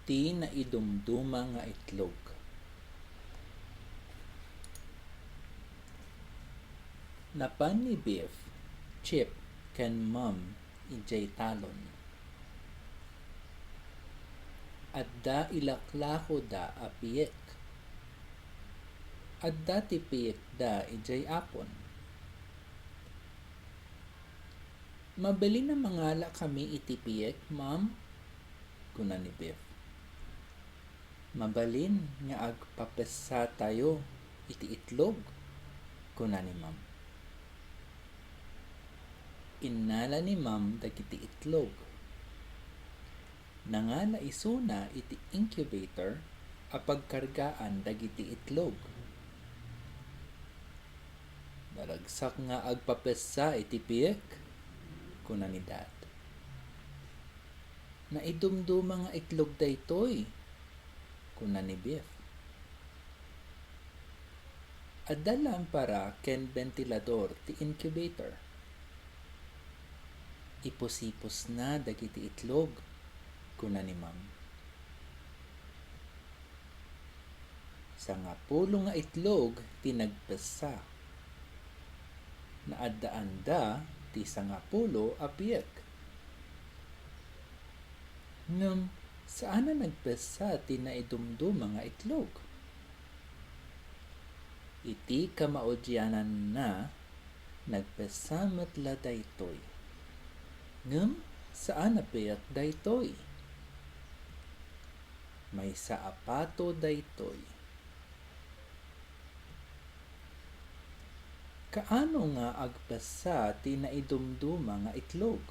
Ti na idumduma nga itlog. Napan ni Biff, Chip, ken Mom, ijay talon. Adda ilaklako da apiyek. Adda ti piyek da ijay apon. Mabali na mangala kami iti piyek, Ma'am? Kuna ni Biff. Mabalin nga agpapesa tayo iti itlog, kuna ni Ma'am. Innala ni Ma'am dagiti itlog. Nangala isuna iti incubator apagkargaan dagiti itlog. Naragsak nga agpapesa iti piyek, kuna ni Dad. Naidumduma nga itlog daytoy, kuna ni Biff. Adda lampara ken ventilador ti incubator. Ipos-ipos na dagiti itlog, kuna ni Ma'am. Sa nga pulo nga itlog tinagpesa. Naaddaan da ti sangapulo a piyek. Ngem saan na nagpesa ti naidumdum mga itlog? Iti kamaudyanan na nagpesa metla daytoy. Ngem saan na piyek daytoy? May saapato daytoy. Kaano nga agpesa ti naidumduma nga itlog?